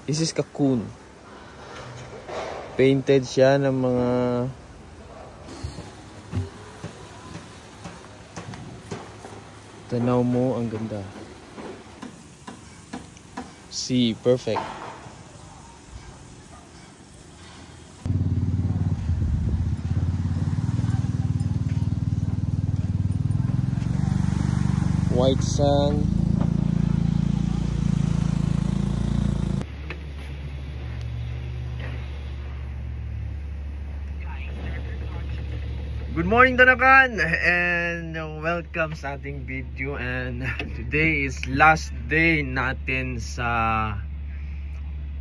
This is Cocoon. Painted siya ng mga tanaw mo, ang ganda. See, perfect. White sand. Good morning, Tanakan, and welcome sa ating video. And today is last day natin sa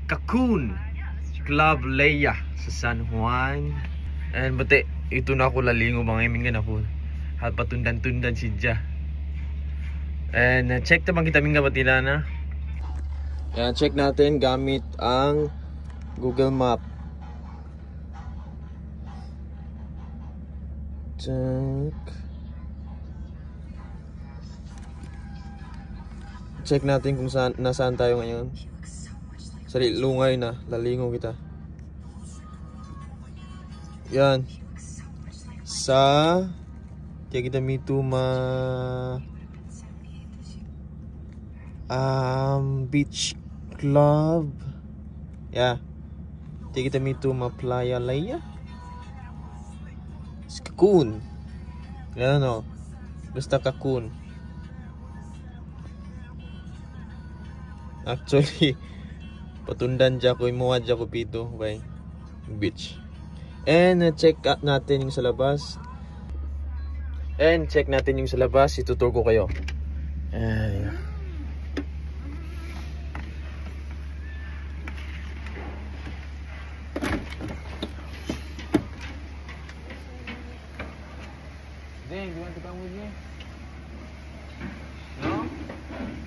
Cocoon Club Leia sa San Juan. And bate, ito na ako lalingo mga imingan ako. Hat patundan-tundan si Ja. And check naman kita minga batila na. Yan, check natin gamit ang Google Map. Check natin kung saan, nasaan tayo ngayon. Sali, lungay na, lalingo kita. Yan. Sa kaya kita mito beach club. Yeah. Kaya kita mito Playa Leia. Cocoon. Yan o. Basta Cocoon. Actually, patundan dyan ko, imuha dyan ko pito. Okay. Beach. And check natin yung sa labas. Itutur ko kayo. Ayan. Ding, do you want to come with me? No?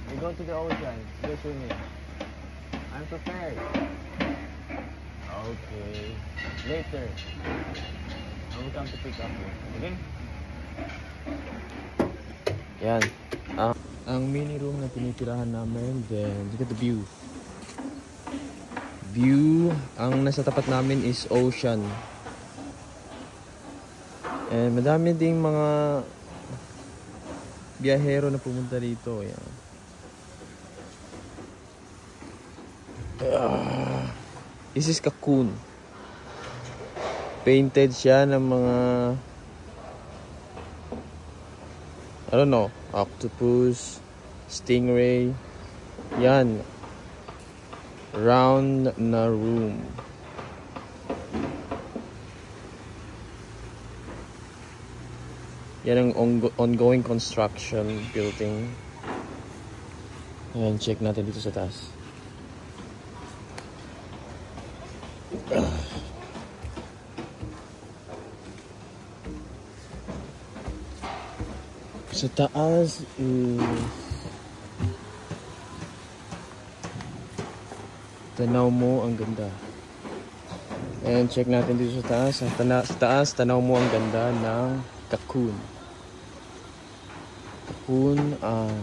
We go to the ocean. You're swimming. I'm prepared. Okay. Later. I will come to pick up you. Okay? Yan. Ang mini room na tinitirahan namin. Then, look at the view. Ang nasa tapat namin is ocean. And madami ding mga biyahero na pumunta dito. Yan. This is Cocoon. Painted siya ng mga I don't know, octopus, stingray. Yan. Round na room. Yan ang ongoing construction building. Ayan, check natin dito sa taas. Sa taas is tanaw mo, ang ganda. And check natin dito sa taas. Sa taas, tanaw mo ang ganda ng Cocoon.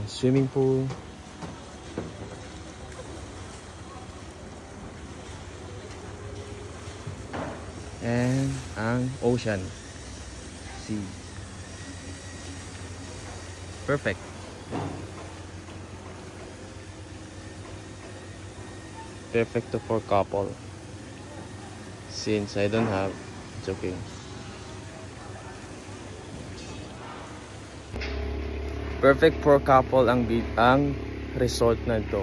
Swimming pool. And ang ocean. Sea. Perfect. Perfect for couple. Since I don't have, it's okay. Perfect for couple ang resort na ito.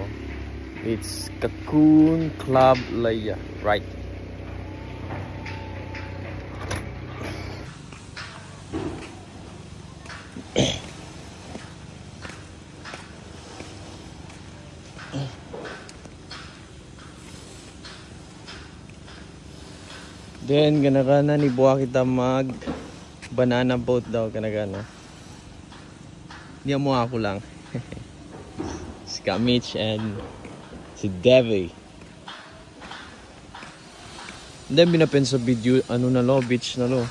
It's Cocoon Club Leia, right? Then ganagana ni buwa kita mag banana boat daw ganagana. Hindi mo ako lang. Si Mitch and si Devi. Then binapen sa video ano na lo, beach na lo.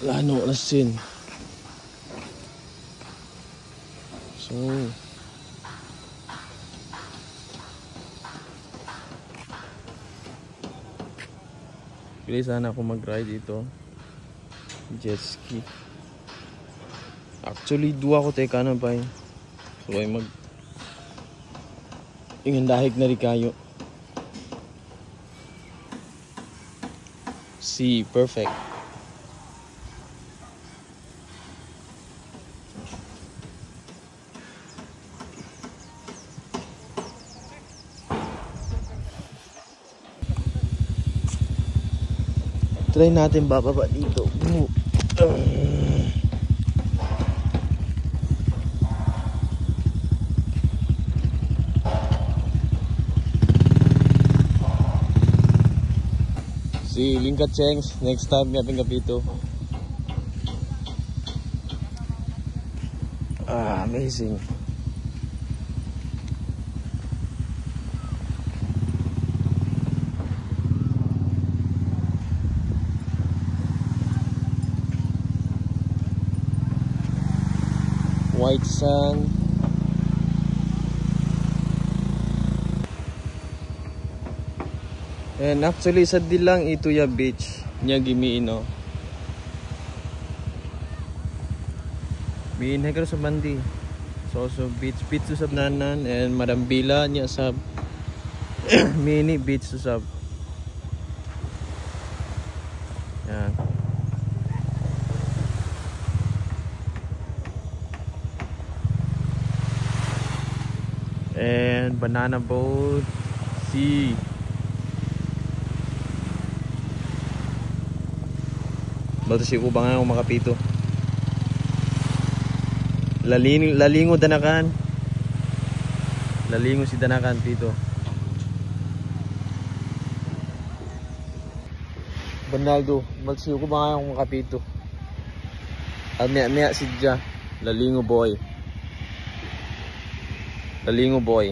Lano lasin. So Pili sana ako mag-ride dito. Jet ski. Actually, dua ko teka na pa. So ay mag ingandahig na rin kayo. See, perfect. Try natin bababa dito. Si Lingkat Chengs, next time yaping kapito. Amazing. White sand. And actually sa dilang ito ya beach nya gimiino. Miinhay ka sa bandi. So beach to sab nanan and Marambila nya sab mini beach to sab. Yan. And banana boat. See. Bato si ko ba nga akong makapito. Lalingo danakan. Lalingo si danakan pito. Banaldo, bato si ko ba nga akong makapito. Mea si Dja. Lalingo boy. Lalingo boy.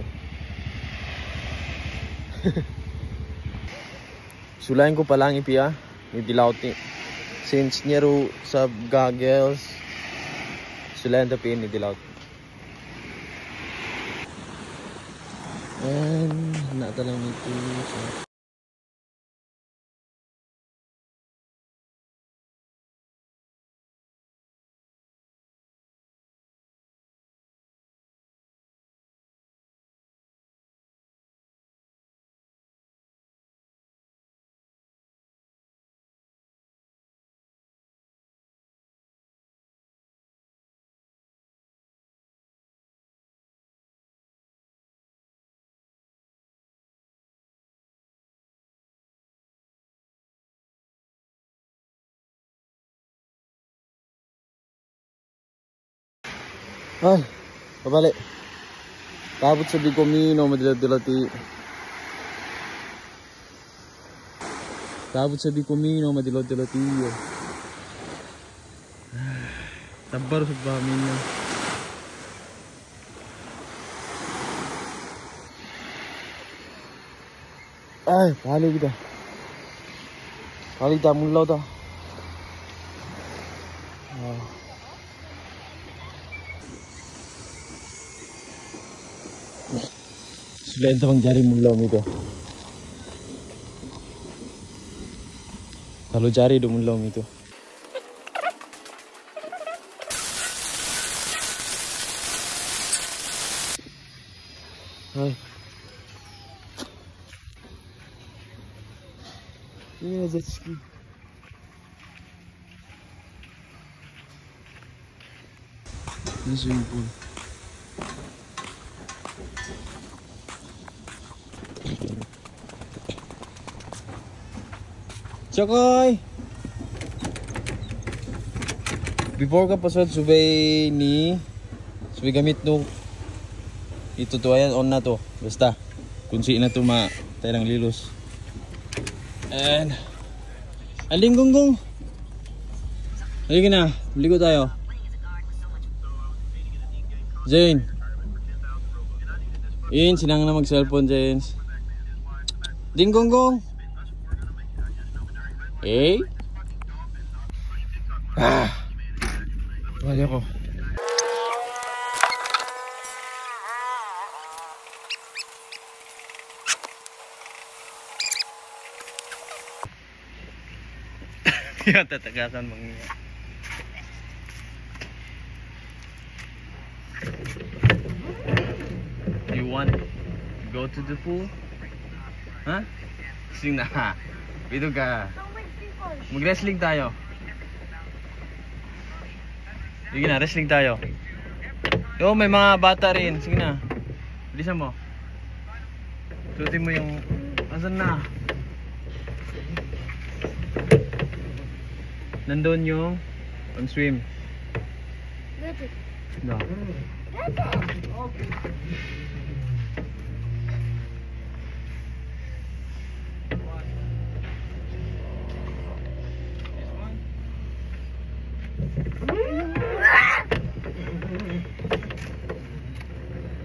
Sulayin ko palang ipiya. May dilaw ti. Since nyero sa goggles, sulayin tapin ni dilaw. And natalang ito. Ay, pabalik. Tabot sa Bicomino, madilati. Tabot sa Bicomino, madilati. Tabar sa bamin na. Ay, pahali kita. Pahali kita, mulaw ta. Selain itu jari mulom itu. Kalau jari do mulom itu. Hai. Ini jet ski. Ini swimming pool. Chokoy! Before ka pasod subay gamit no ito to ayan on na to basta kunsi na to tayo ng lilos and aling gonggong halika na ligo tayo Jane sinang na mag cellphone Jane ding gonggong wala ako. Yan, tatagasan manginga. You want to go to the pool? Ha? Sige na. Dito ka. Mag-wrestling tayo. Sige na, wrestling tayo. Yo, may mga bata rin. Sige na. Bilisan mo. Suotin mo yung... Asan na? Nandun yung... On swim. No.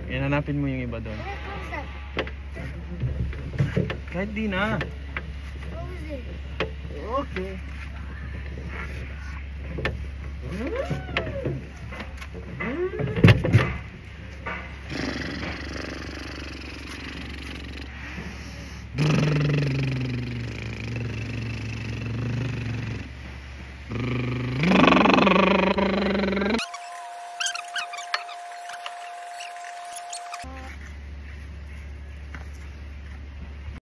Yan, hanapin mo yung iba doon. Kahit di na. What was it? Okay.